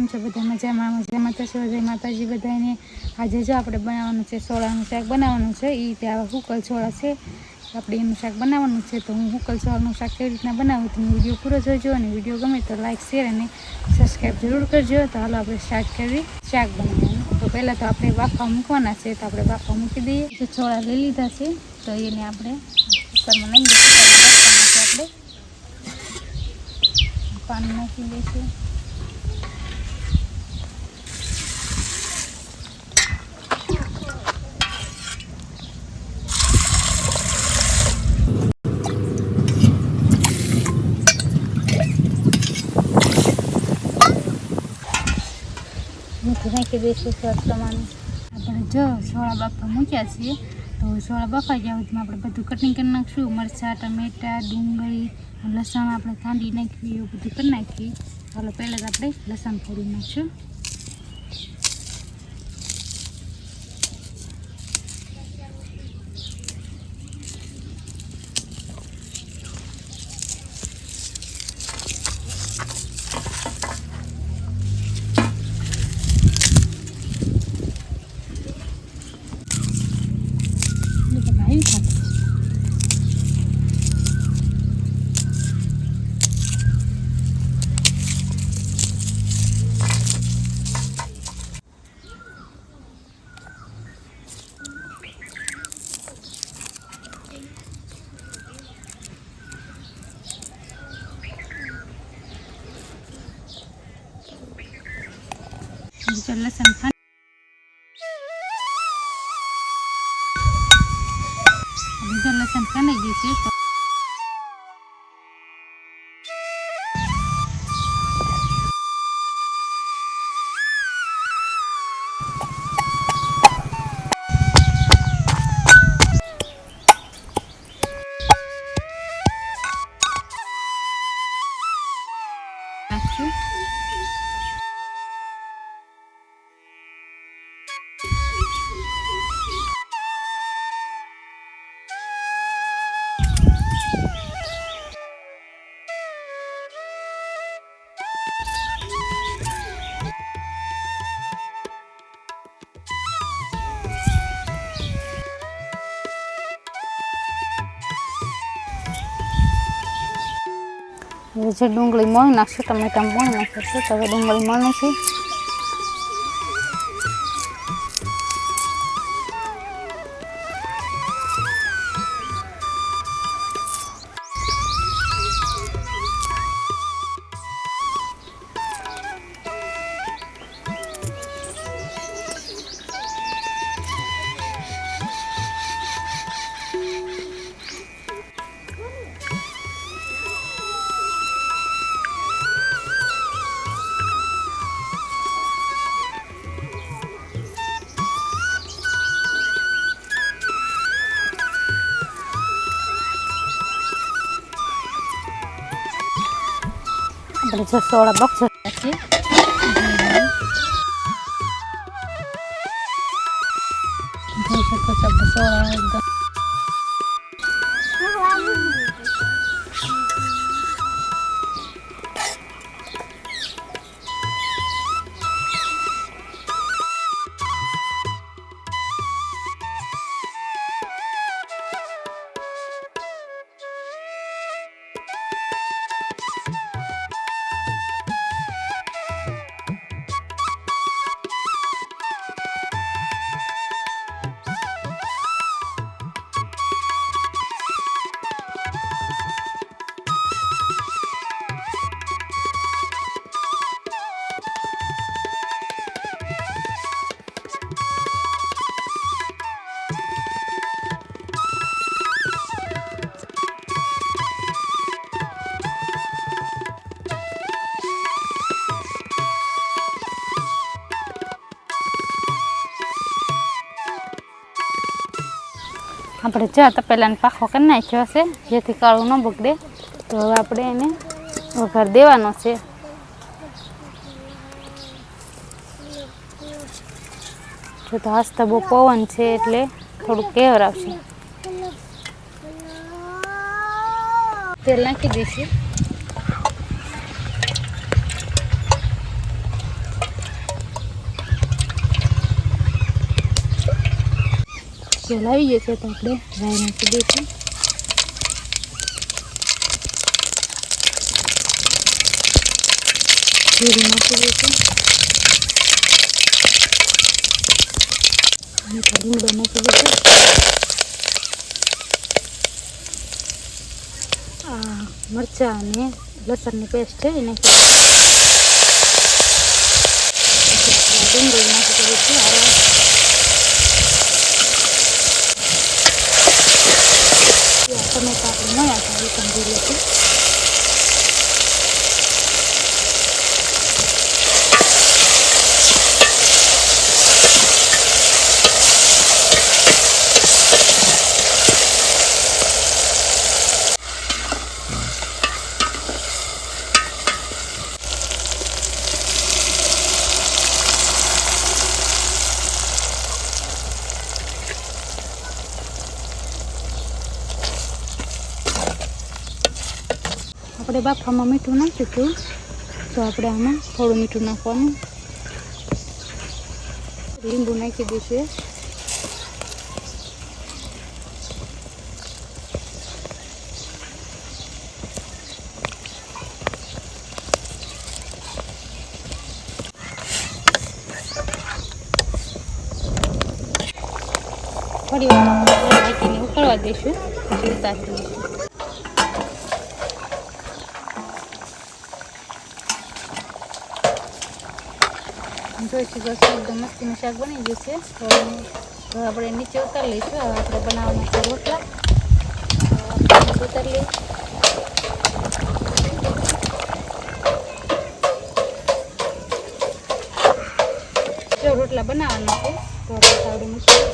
છો બધા? મજામાં થશો? જય માતાજી બધાને। આજે જો આપણે બનાવવાનું છે સોળાનું શાક બનાવવાનું છે। એ રીતે આવા હુકલ છોળા છે આપણે એનું શાક બનાવવાનું છે। તો હું હુકલ છોળાનું શાક કેવી રીતના બનાવું તમે વિડીયો પૂરો જોજો, અને વિડીયો ગમે તો લાઈક શેર અને સબસ્ક્રાઈબ જરૂર કરજો। તો હાલો આપણે સ્ટાર્ટ કરી શાક બનાવવાનું। તો પહેલાં તો આપણે બાફા મૂકવાના છે, તો આપણે બાફા મૂકી દઈએ। તો છોળા લઈ લીધા છે, તો એને આપણે કુકરમાં લઈ લઈએ। આપણે પાણી નાખી દઈશું। મીઠું નાખી દઈશું સ્વાદ પ્રમાણે। આપણે જો સોળા બાફા મૂક્યા છીએ, તો સોળા બાફા ગયા હોય આપણે બધું કટિંગ કરી નાખીશું। મરચાં, ટમેટાં, ડુંગળી, લસણ આપણે કાંદી નાખીએ, એવું બધું કરી નાખીએ। ચાલો પહેલાં જ આપણે લસણ ફોડી નાખીશું। લસણ ખાઈ ગયું છે, તો નાખશું। જે ડુંગળી મોણ નાખશું, ટમેટા મોણ નાખીશું। તો હવે ડુંગળી મોણ છે, આપણે જો સોળા બફાઈ છે, જોઈ શકો છો આપણે સોળા એકદમ આપણે જો તપેલાને પાખો કરી નાખ્યો છે, જેથી કાળું ન બગડે। તો હવે આપણે એને વઘાર દેવાનો છે। જો તો આસ્તા બહુ પવન છે એટલે થોડુંક કેવર આવશે। તેલ નાખી દઈશું। તેલ આવી જશે તો આપણે રાઈ નાખી દઈશું. જીરું નાખી દઈશું. લીમડો નાખી દઈશું. આ મરચાં અને લસણની પેસ્ટ છે એને ડુંગળી નાખી દઈશું. ટમેટા આપણે મળ્યા હતા એ પણ જોઈ લઈશું. આપણે બાફામાં મીઠું નાખ્યું હતું તો આપણે આમાં થોડું મીઠું નાખવાનું. લીંબુ નાખી દઈશું. થોડી વાર નાખીને ઉકળવા દઈશું પછી ઉતારી દઈશું. જોઈ શકો છો એકદમ મસ્તીનું શાક બની ગયું છે. તો આપણે નીચે ઉતારી લઈશું. હવે આપણે બનાવવાના છે રોટલા. ઉતારી લઈએ. જો રોટલા બનાવવાના છે તો આપણે તાવડી મૂકીએ.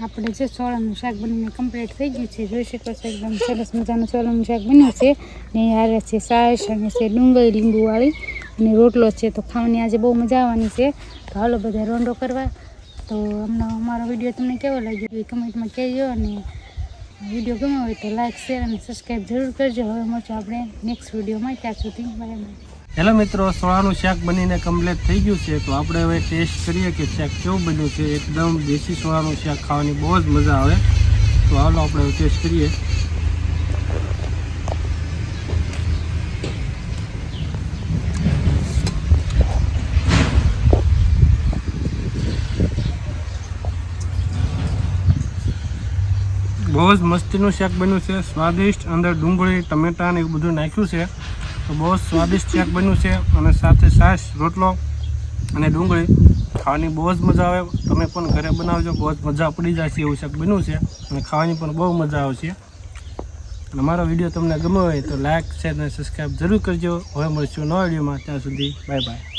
આપણે જે ચોળાનું શાક બનીને કમ્પ્લીટ થઈ ગયું છે. જોઈ શકો છો એકદમ સરસ મજાનું ચોળાનું શાક બન્યું છે. ને યારે છે છાશ અને છે ડુંગળી લીંબુવાળી અને રોટલો છે. તો ખાવાની આજે બહુ મજા આવવાની છે. તો હાલો બધા રોંડો કરવા. તો અમારો વિડીયો તમને કેવો લાગ્યો એ કમેન્ટમાં કહેજો. અને વિડીયો ગમ્યો હોય તો લાઈક શેર અને સબસ્ક્રાઈબ જરૂર કરજો. હવે મળશું આપણે નેક્સ્ટ વિડીયોમાં. ત્યાં સુધી બાય બાય. હેલો મિત્રો, સોળાનું શાક બનીને કમ્પ્લીટ થઈ ગયું છે. તો આપણે હવે ટેસ્ટ કરીએ કે શાક કેવું બન્યું છે. એકદમ દેશી સોળાનું શાક ખાવાની બહુ જ મજા આવે. તો હાલો આપણે હવે ટેસ્ટ કરીએ. બહુ જ મસ્તીનું શાક બન્યું છે, સ્વાદિષ્ટ. અંદર ડુંગળી, ટમેટા ને એવું બધું નાખ્યું છે. તો બહુ જ સ્વાદિષ્ટ શાક બન્યું છે અને સાથે છાશ, રોટલો અને ડુંગળી ખાવાની બહુ જ મજા આવે. તમે પણ ઘરે બનાવજો, બહુ જ મજા પડી જશે એવું શાક બન્યું છે અને ખાવાની પણ બહુ મજા આવશે. અને મારો વિડીયો તમને ગમ્યો હોય તો લાઇક, શેર અને સબસ્ક્રાઈબ જરૂર કરજો. હવે મળશું નવા વિડીયોમાં. ત્યાં સુધી બાય બાય.